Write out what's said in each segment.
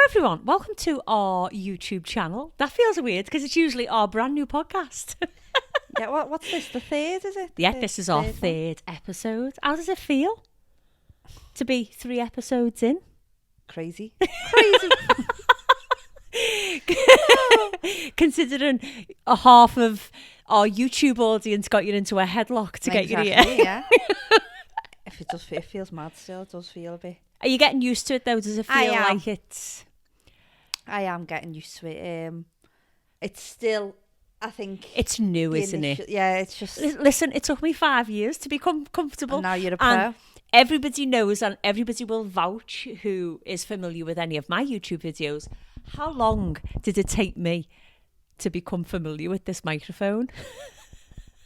everyone, welcome to our YouTube channel. That feels weird because it's usually our brand new podcast. Yeah, what's this? The third, is it? Yeah, this is our third episode. How does it feel to be 3 episodes in? Crazy. Considering a half of our YouTube audience got you into a headlock to get you here. Yeah. It feels mad still. It does feel a bit. Are you getting used to it though? Does it feel like it's... I am getting used to it. It's still, I think... It's new, isn't it? Yeah, it's just... Listen, it took me 5 years to become comfortable. And now you're a pro. And everybody knows and everybody will vouch who is familiar with any of my YouTube videos. How long did it take me to become familiar with this microphone?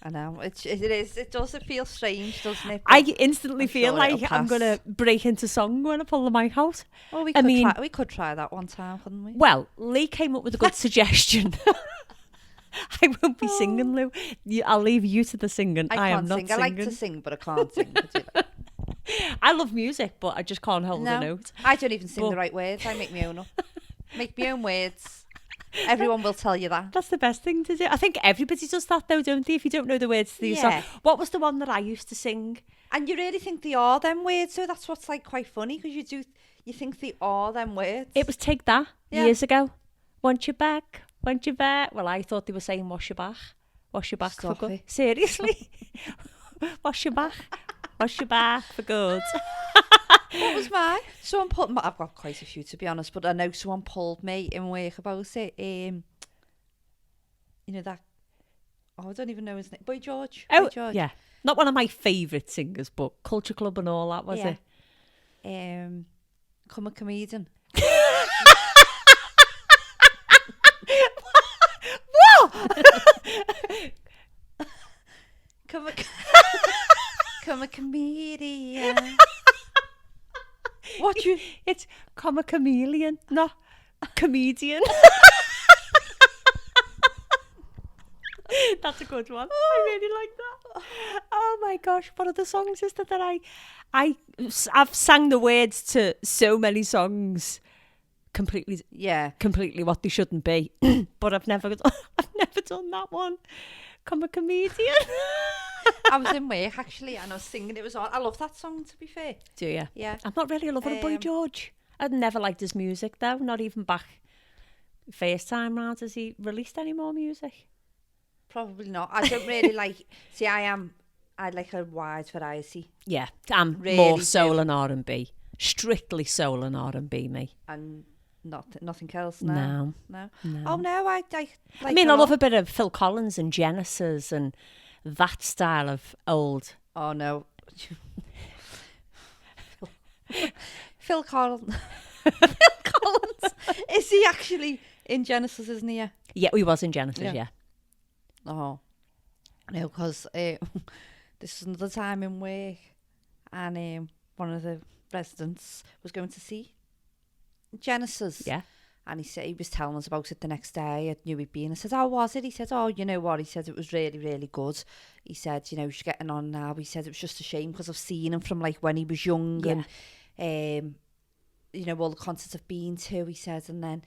I know. It is. It does. It feel strange, doesn't it? But I instantly feel like I'm going to break into song when I pull the mic out. Well, we could try that one time, couldn't we? Well, Lee came up with a good suggestion. I won't be singing, Lou. I'll leave you to the singing. I am not singing. I like to sing, but I can't sing. I love music, but I just can't hold a note. I don't even sing the right words. I make my own up. Make my own words. Everyone will tell you that. That's the best thing to do. I think everybody does that though, don't they? If you don't know the words to the song. What was the one that I used to sing? And you really think they are them words, so that's what's like quite funny because you think they are them words. It was Take That years ago. Want you back? Want you back? Well, I thought they were saying wash your back. Wash your back for good. Seriously? Wash your back. Wash your back for good. What was mine? I've got quite a few to be honest, but I know someone pulled me in work about it. You know that? Oh, I don't even know his name. Boy George. Oh, Boy George. Yeah. Not one of my favourite singers, but Culture Club and all that, was it? Come a comedian. What? Come a comedian. What you? It's come a chameleon, not comedian. That's a good one. I really like that. Oh my gosh, what are the songs is that I've sang the words to so many songs completely what they shouldn't be. But I've never done that one. Come a comedian. I was in work actually and I was singing. It was on. I love that song, to be fair. Do you? Yeah. I'm not really a lover of Boy George. I'd never liked his music though. Not even back first time round. Has he released any more music? Probably not. I don't really like. See, I like a wide variety. Yeah, I'm really more soul and R&B. Strictly soul and R&B, me. And nothing else now. No. Oh no, I like. I mean, I love a bit of Phil Collins and Genesis and that style of old. Oh no. Phil Collins. Phil Collins. Is he actually in Genesis, isn't he? Yeah, he was in Genesis, yeah. Oh. No, because this is another time in work and one of the residents was going to see Genesis. Yeah. And he was telling us about it the next day at New Week Bean. I said, oh, was it? He said, oh, you know what? He said, it was really, really good. He said, you know, she's getting on now. He said, it was just a shame because I've seen him from like when he was young and, you know, all the concerts I've been to, he said, and then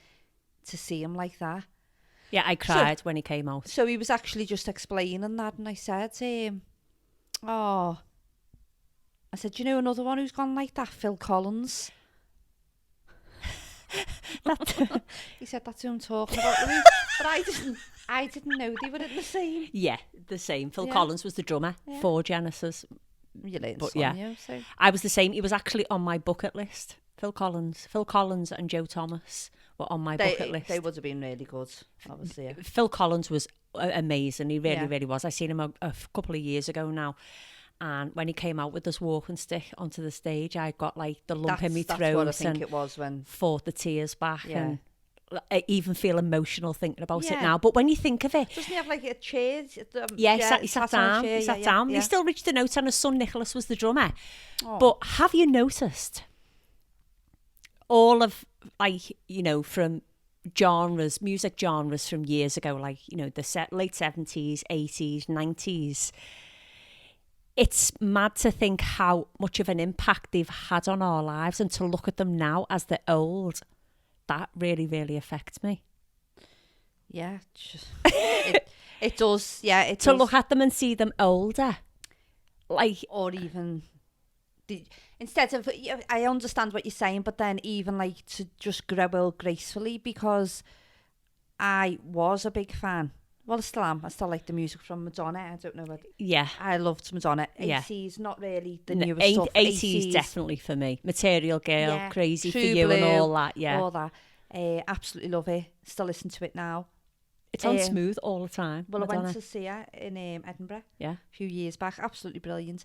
to see him like that. Yeah, I cried when he came out. So he was actually just explaining that and I said to him, oh, I said, you know another one who's gone like that? Phil Collins. He said, that's who I'm talking about. But I didn't know they were in the same. Yeah, the same. Phil Collins was the drummer for Genesis. You learned but something, so. I was the same. He was actually on my bucket list. Phil Collins and Joe Thomas were on my bucket list. They would have been really good, obviously. Yeah. Phil Collins was amazing. He really, really was. I seen him a couple of years ago now. And when he came out with this walking stick onto the stage, I got like the lump in my throat. That's what I think it was when... fought the tears back. Yeah. And I even feel emotional thinking about it now. But when you think of it... Doesn't he have like a chair? He sat down. He sat down. He still reached the note and his son Nicholas was the drummer. Oh. But have you noticed all of, like, you know, from music genres from years ago, like, you know, the late 70s, 80s, 90s... It's mad to think how much of an impact they've had on our lives and to look at them now as they're old. that really, really affects me. Yeah, it does. Yeah, it to does. look at them and see them older, like, or even instead of, I understand what you're saying, but then even like to just grow old gracefully, because I was a big fan. Well, I still am. I still like the music from Madonna. I don't know what. yeah. I loved Madonna. Yeah. 80s, not really the No, newest stuff. 80s definitely for me. Material Girl, Yeah, Crazy True for You, Blue, and all that. Yeah, all that. Absolutely love it. Still listen to it now. it's on Smooth all the time. Well, Madonna. I went to see her in Edinburgh Yeah, a few years back. Absolutely brilliant.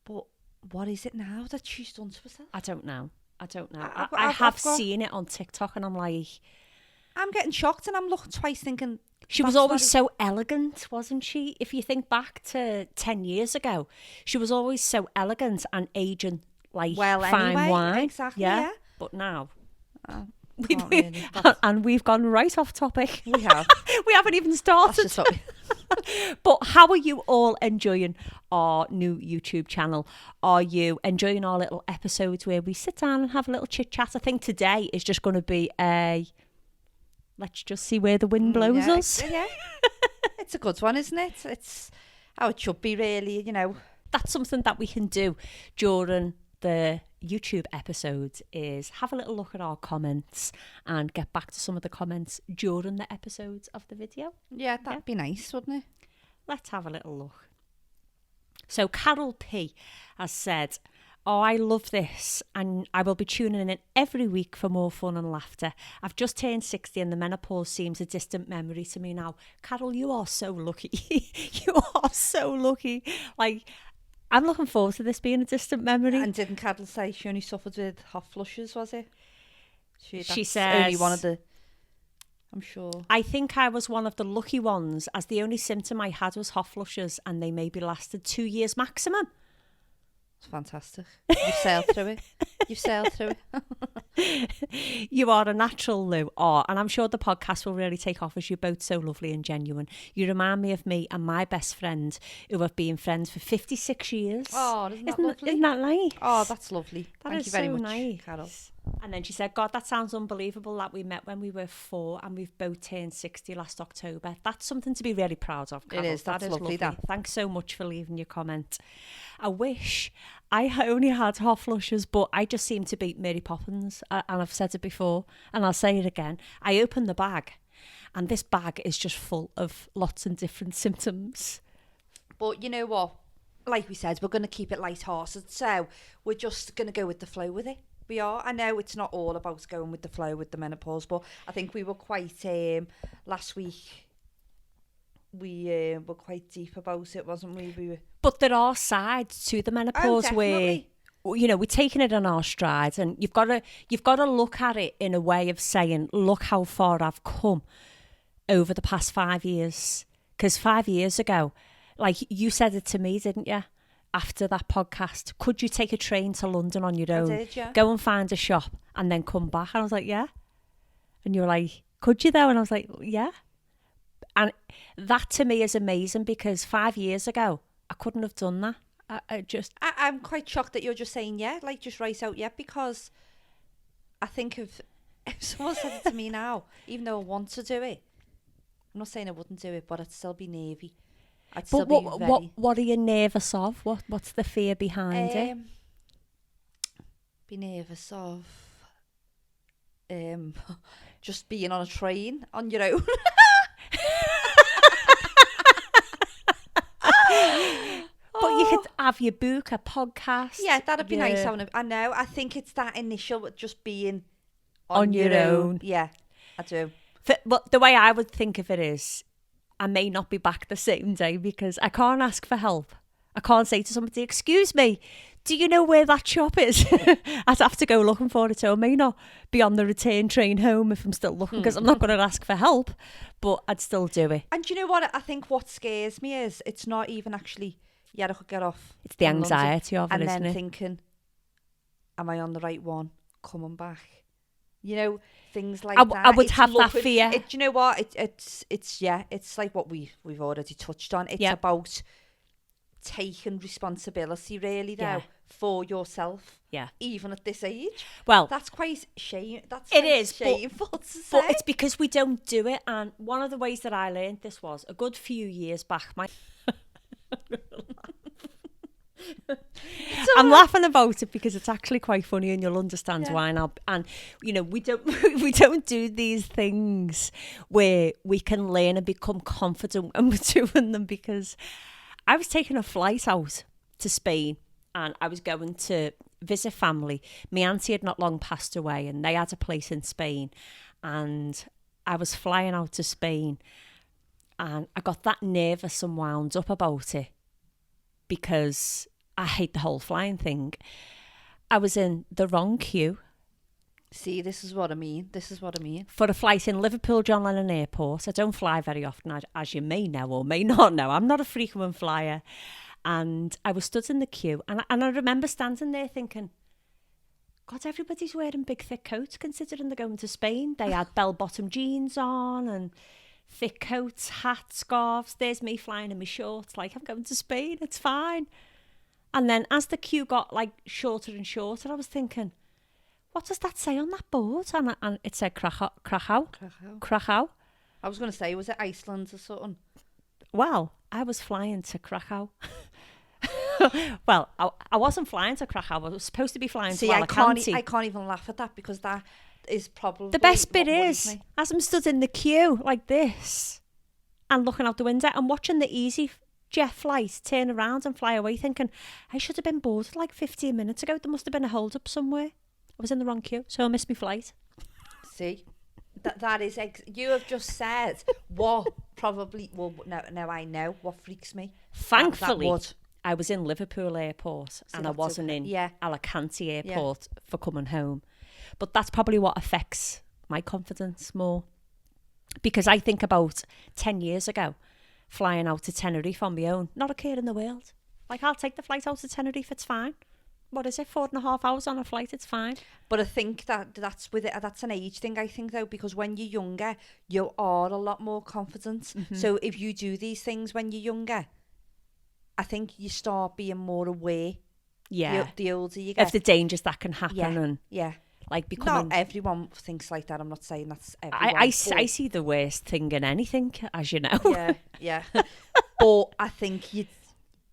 But what is it now that she's done to herself? I don't know. I've have got- seen it on TikTok, and I'm like, I'm getting shocked, and I'm looking twice thinking... she was that's always not so elegant, wasn't she? If you think back to 10 years ago, she was always so elegant and aging like Well, fine anyway, wine. exactly, yeah. But now, can't really. That's- and we've gone right off topic. We have. We haven't even That's started. just what we... But how are you all enjoying our new YouTube channel? Are you enjoying our little episodes where we sit down and have a little chit chat? I think today is just going to be let's just see where the wind blows us. Yeah. It's a good one, isn't it? It's how it should be, really, you know. That's something that we can do during the YouTube episodes, is have a little look at our comments and get back to some of the comments during the episodes of the video. Yeah, that'd be nice, wouldn't it? Let's have a little look. So Carol P has said, "Oh, I love this, and I will be tuning in every week for more fun and laughter. I've just turned 60 and the menopause seems a distant memory to me now." Carol, you are so lucky. You are so lucky. Like, I'm looking forward to this being a distant memory. And didn't Carol say she only suffered with hot flushes, was it? She that's says, only one of the... I'm sure. "I think I was one of the lucky ones, as the only symptom I had was hot flushes, and they maybe lasted 2 years maximum." It's fantastic. You've sailed through it. You've sailed through it. You are a natural, Lou. Oh, and I'm sure the podcast will really take off, as you're both so lovely and genuine. You remind me of me and my best friend, who have been friends for 56 years. Oh, isn't that lovely? Isn't that nice? Oh, that's lovely. That Thank is you very so much, nice. Carol. And then she said, "God, that sounds unbelievable that we met when we were 4 and we've both turned 60 last October." That's something to be really proud of, Carol. It is. That's lovely, that. Thanks so much for leaving your comment. I wish I only had hot flushes, but I just seem to beat Mary Poppins. And I've said it before, and I'll say it again. I opened the bag, and this bag is just full of lots of different symptoms. But you know what? Like we said, we're going to keep it light-hearted, so we're just going to go with the flow with it. We are. I know it's not all about going with the flow with the menopause, but I think we were quite, last week, we were quite deep about it, wasn't we? But there are sides to the menopause where, you know, we're taking it on our strides, and you've got to look at it in a way of saying, look how far I've come over the past 5 years. Because 5 years ago, like you said it to me, didn't you? After that podcast, could you take a train to London on your own? I did, yeah. Go and find a shop and then come back? And I was like, yeah. And you were like, could you though? And I was like, yeah. And that to me is amazing, because 5 years ago, I couldn't have done that. I'm quite shocked that you're just saying yeah, like just right out, yeah, because I think if someone said it to me now, even though I want to do it, I'm not saying I wouldn't do it, but I'd still be nervy. But what are you nervous of? What's the fear behind it? Be nervous of just being on a train on your own. But you could have your book, a podcast. Yeah, that'd be nice. I know. I think it's that initial just being on your own. Yeah, I do. But the way I would think of it is, I may not be back the same day, because I can't ask for help. I can't say to somebody, "Excuse me, do you know where that shop is?" I'd have to go looking for it. So I may not be on the return train home if I'm still looking, because I'm not going to ask for help, but I'd still do it. And do you know what? I think what scares me is it's not even actually, I could get off. It's the anxiety of it, isn't it? And then thinking, am I on the right one? Coming back. You know, things like that. I would have that fear. Do you know what? It's like what we've already touched on. It's about taking responsibility, really, though, for yourself. Yeah. Even at this age. Well, that's quite shame. That's it is shameful to say. But it's because we don't do it. And one of the ways that I learned this was a good few years back. I'm laughing about it because it's actually quite funny, and you'll understand why now. And we don't do these things where we can learn and become confident when we're doing them. Because I was taking a flight out to Spain, and I was going to visit family. My auntie had not long passed away, and they had a place in Spain, and I was flying out to Spain, and I got that nervous and wound up about it because I hate the whole flying thing. I was in the wrong queue. See, this is what I mean. For a flight in Liverpool John Lennon Airport. I don't fly very often, as you may know or may not know. I'm not a frequent flyer. And I was stood in the queue, and I remember standing there thinking, God, everybody's wearing big thick coats considering they're going to Spain. They had bell-bottom jeans on and thick coats, hats, scarves. There's me flying in my shorts like I'm going to Spain, it's fine. And then as the queue got like shorter and shorter, I was thinking, what does that say on that board? And it said Krakow. I was going to say, was it Iceland or something? Well, I was flying to Krakow. Well, I wasn't flying to Krakow. I was supposed to be flying to Alicante. I can't even laugh at that because that is probably... The best bit is, as I'm stood in the queue like this and looking out the window and watching the EasyJet flight turn around and fly away, thinking, I should have been boarded like 15 minutes ago. There must have been a hold-up somewhere. I was in the wrong queue, so I missed my flight. See? That is... you have just said what probably... Well, now I know what freaks me. Thankfully, I was in Liverpool Airport and I wasn't in Alicante Airport for coming home. But that's probably what affects my confidence more. Because I think about 10 years ago, flying out to Tenerife on my own, not a care in the world. Like, I'll take the flight out to Tenerife, it's fine. What is it, 4.5 hours on a flight, it's fine. But I think that's with it. That's an age thing, I think, though, because when you're younger, you are a lot more confident. Mm-hmm. So if you do these things when you're younger, I think you start being more aware. Yeah. The older you get. Of the dangers that can happen. Yeah. Like becoming... Not everyone thinks like that. I'm not saying that's everyone. I see the worst thing in anything, as you know. Yeah. But I think you,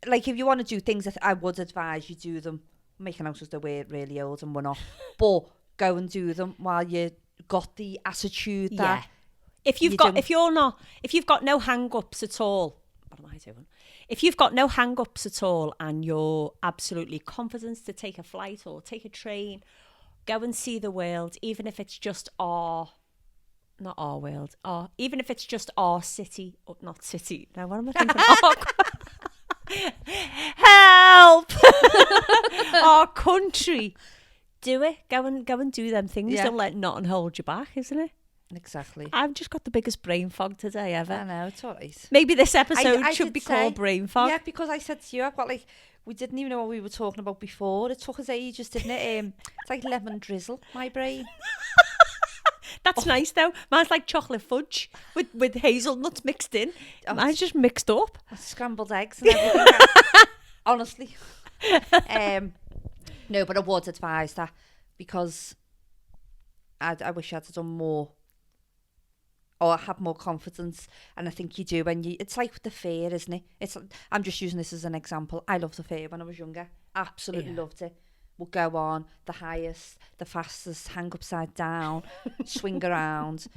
like, if you want to do things, I would advise you do them. I'm making out as though we're really old and we're not. But go and do them while you got the attitude that... If you've got no hang-ups at all, what am I doing? If you've got no hang-ups at all and you're absolutely confident to take a flight or take a train, go and see the world, even if it's just not our world, even if it's just our city, or not city. Now, what am I thinking? Help! Our country. Do it. Go and do them things. Don't let nothing hold you back, isn't it? Exactly. I've just got the biggest brain fog today ever. I know, it's all right. Maybe this episode should be called Brain Fog. Yeah, because I said to you, I've got like, we didn't even know what we were talking about before. It took us ages, didn't it? It's like lemon drizzle, my brain. That's nice though. Mine's like chocolate fudge with hazelnuts mixed in. Mine's just mixed up. Scrambled eggs and everything. Honestly. No, but I would advise that because I wish I'd done more. Or have more confidence, and I think you do when you. It's like the fair, isn't it? I'm just using this as an example. I loved the fair when I was younger. Absolutely loved it. We'll go on the highest, the fastest, hang upside down, swing around.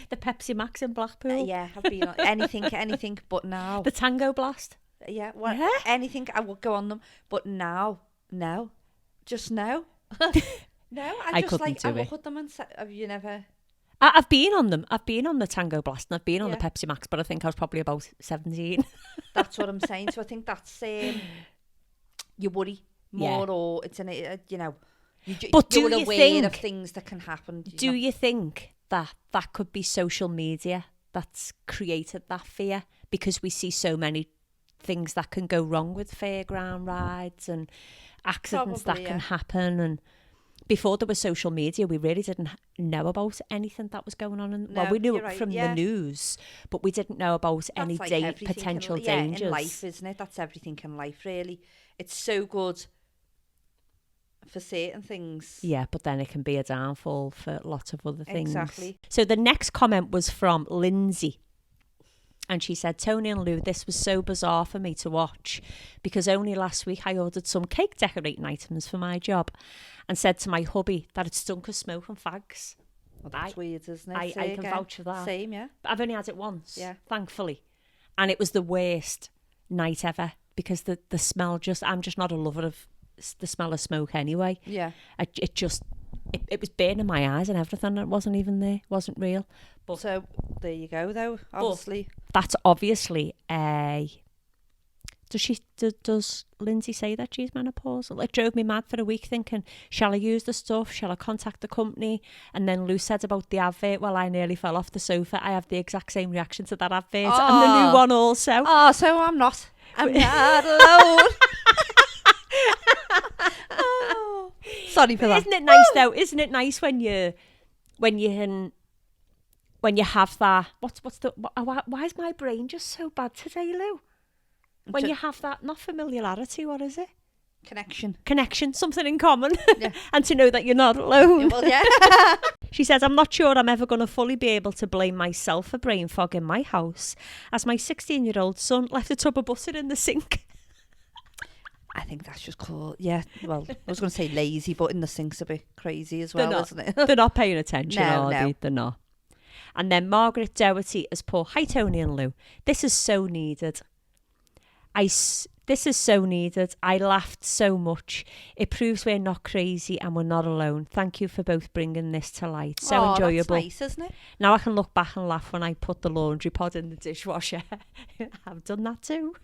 The Pepsi Max in Blackpool. I've been on anything. But now the Tango Blast. Anything I would go on them. But now, no, just no. No, I just like I look at them and say, have you never? I've been on them. I've been on the Tango Blast and I've been on the Pepsi Max, but I think I was probably about 17. That's what I'm saying. So I think that's you worry more, or it's you're aware of things that can happen. Do you think that could be social media that's created that fear? Because we see so many things that can go wrong with fairground rides and accidents that can happen. And before there was social media, we really didn't know about anything that was going on. We knew it from the news, but we didn't know about any potential dangers. In life, isn't it? That's everything in life, really. It's so good for certain things. Yeah, but then it can be a downfall for lots of other things. Exactly. So the next comment was from Lindsay. And she said, Toni and Lou, this was so bizarre for me to watch because only last week I ordered some cake decorating items for my job and said to my hubby that it stunk of smoke and fags. Well, that's weird, isn't it? I can vouch for that. Same, yeah. But I've only had it once, yeah, thankfully. And it was the worst night ever because the smell I'm just not a lover of the smell of smoke anyway. Yeah. It was burning my eyes and everything. It wasn't even there. It wasn't real. But so there you go, though. Obviously, that's obviously a. Does Lindsay say that she's menopausal? It drove me mad for a week thinking, shall I use the stuff? Shall I contact the company? And then Lou said about the advert. Well, I nearly fell off the sofa. I have the exact same reaction to that advert and the new one also. Oh, so I'm not not alone. Oh, sorry for that. Isn't it nice though? Isn't it nice when you have that? Why is my brain just so bad today, Lou? When you have that, not familiarity, what is it? Connection, something in common. Yeah. And to know that you're not alone. Well, yeah. She says, I'm not sure I'm ever going to fully be able to blame myself for brain fog in my house, as my 16-year-old son left a tub of butter in the sink. I think that's just called, yeah, well, I was going to say lazy, but in the sink's a bit crazy as well, isn't it? They're not paying attention, No. They're not. And then Margaret Doherty has put, hi Toni and Lou, this is so needed. This is so needed. I laughed so much. It proves we're not crazy and we're not alone. Thank you for both bringing this to light. So enjoyable. That's nice, isn't it? Now I can look back and laugh when I put the laundry pod in the dishwasher. I've done that too.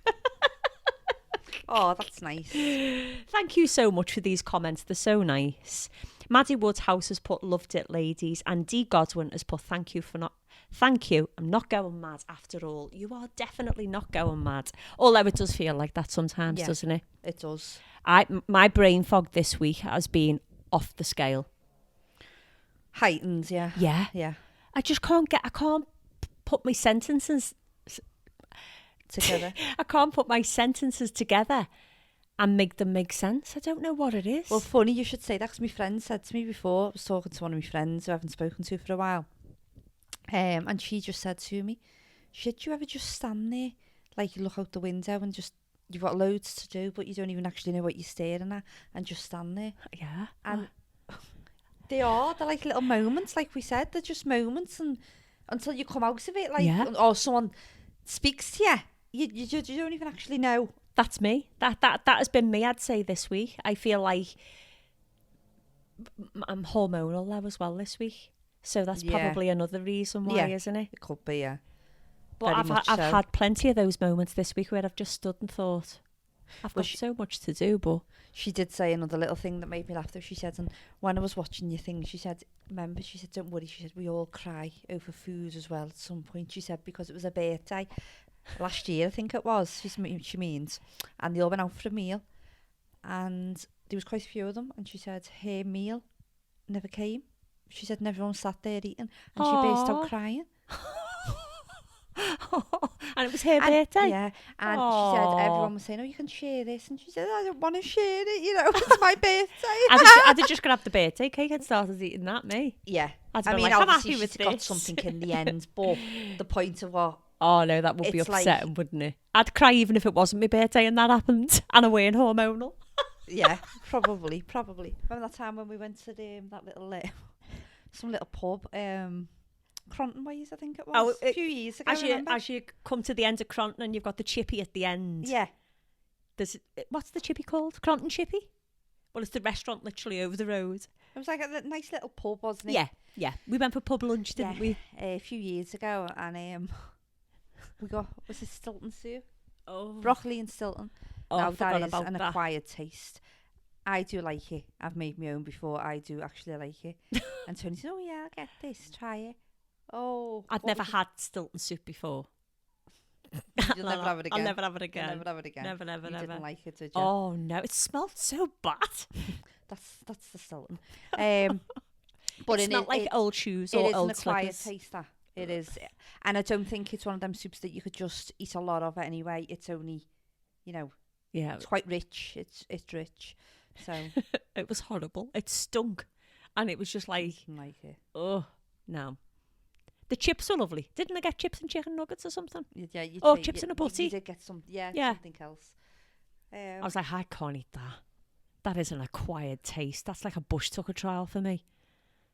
Oh, that's nice. Thank you so much for these comments. They're so nice. Maddie Woodhouse has put loved it, ladies. And Dee Godwin has put thank you. I'm not going mad after all. You are definitely not going mad. Although it does feel like that sometimes, doesn't it? It does. My brain fog this week has been off the scale. Heightened, yeah. Yeah. Yeah. I can't put my sentences together. I can't put my sentences together and make them make sense. I don't know what it is. Well, funny you should say that because my friend said to me before, I was talking to one of my friends who I haven't spoken to for a while, and she just said to me, should you ever just stand there, like you look out the window and just, you've got loads to do, but you don't even actually know what you're staring at, and just stand there? Yeah. And they're like little moments, like we said, they're just moments, and until you come out of it, like, or someone speaks to you, you don't even actually know. That's me. That has been me, I'd say, this week. I feel like I'm hormonal though as well this week. So that's probably another reason why, isn't it? It could be, yeah. But I've had plenty of those moments this week where I've just stood and thought, I've got so much to do, but... She did say another little thing that made me laugh though. She said, and when I was watching your thing, she said, remember, she said, don't worry, she said, we all cry over food as well at some point, she said, because it was a birthday. Last year, I think it was, she means. And they all went out for a meal. And there was quite a few of them. And she said, her meal never came. She said, and everyone sat there eating. And she burst out crying. And it was her birthday? Yeah. And she said, everyone was saying, oh, you can share this. And she said, I don't want to share it, you know, it's my birthday. I'd have just got to have the birthday cake and started eating that, me. Yeah. I mean, obviously she's got something in the end, but the point of what... Oh no, that would be upsetting, like, wouldn't it? I'd cry even if it wasn't my birthday and that happened, and I weren't hormonal. Yeah, probably. Remember that time when we went to that little, some little pub, Cronton Ways, I think it was, a few years ago. As you come to the end of Cronton and you've got the chippy at the end. Yeah. What's the chippy called? Cronton Chippy? Well, it's the restaurant literally over the road. It was like a nice little pub, wasn't it? Yeah. We went for pub lunch, didn't we? A few years ago, and we got, was it Stilton soup? Oh. Broccoli and Stilton. Oh, now, I forgot that is about an that. acquired taste. I do like it. I've made my own before. I do actually like it. And Tony said, oh yeah, I'll get this. Try it. Oh. I'd never had Stilton soup before. You'll never have it again. I'll never have it again. You'll never have it again. Never. You didn't like it, did you? Oh no, it smelled so bad. That's the Stilton. But it's not like old shoes or old slippers. It is an acquired taste, that. It is. And I don't think it's one of them soups that you could just eat a lot of anyway. It's only, you know, it's quite rich. It's rich. So it was horrible. It stunk. And it was just like, it. oh, no. The chips were lovely. Didn't I get chips and chicken nuggets or something? Yeah, chips and a butty. You did get some, something else. I was like, I can't eat that. That is an acquired taste. That's like a bush tucker trial for me.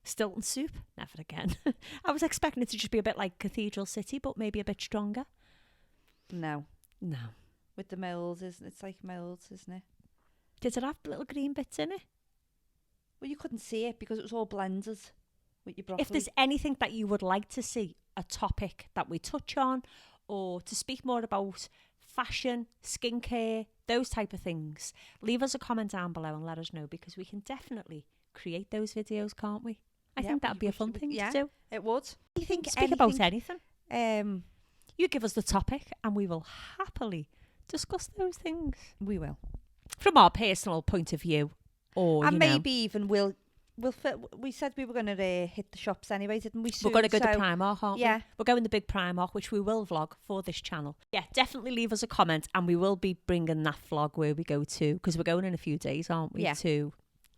Stilton soup? Never again. I was expecting it to just be a bit like Cathedral City, but maybe a bit stronger. No. No. With the moulds, it's like moulds, isn't it? Did it have little green bits in it? Well, you couldn't see it because it was all blended with your broccoli. If there's anything that you would like to see, a topic that we touch on, or to speak more about fashion, skincare, those type of things, leave us a comment down below and let us know, because we can definitely create those videos, can't we? I think that'd be a fun thing to do. It would. You think speak about anything? You give us the topic and we will happily discuss those things. We will. From our personal point of view. Or, and maybe even we said we were going to hit the shops anyway, didn't we? We're going to go to Primark, aren't we? Yeah. We're going to big Primark, which we will vlog for this channel. Yeah, definitely leave us a comment and we will be bringing that vlog where we go to, because we're going in a few days, aren't we? Yeah. To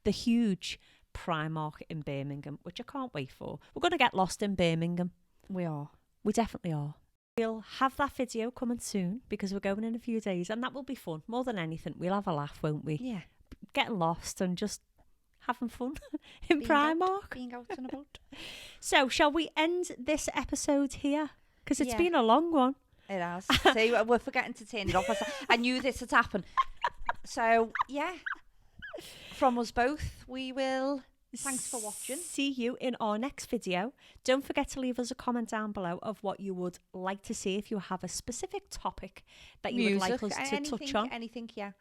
the huge Primark in Birmingham, which I can't wait for. We're going to get lost in Birmingham. We are. We definitely are. We'll have that video coming soon because we're going in a few days and that will be fun. More than anything, we'll have a laugh, won't we? Yeah. Getting lost and just having fun in Primark. Being out and about. So, shall we end this episode here? Because it's been a long one. It has. See, we're forgetting to turn it off. I knew this had happened. So, yeah. From us both, we will... Thanks for watching. See you in our next video. Don't forget to leave us a comment down below of what you would like to see, if you have a specific topic that you would like us to touch on. Anything, yeah.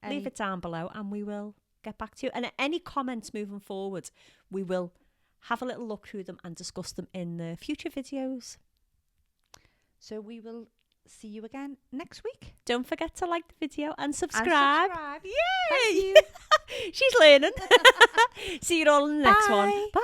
Leave it down below and we will get back to you. And any comments moving forward, we will have a little look through them and discuss them in the future videos. So we will see you again next week. Don't forget to like the video and subscribe. Yay! She's learning. See you all in the next one. Bye.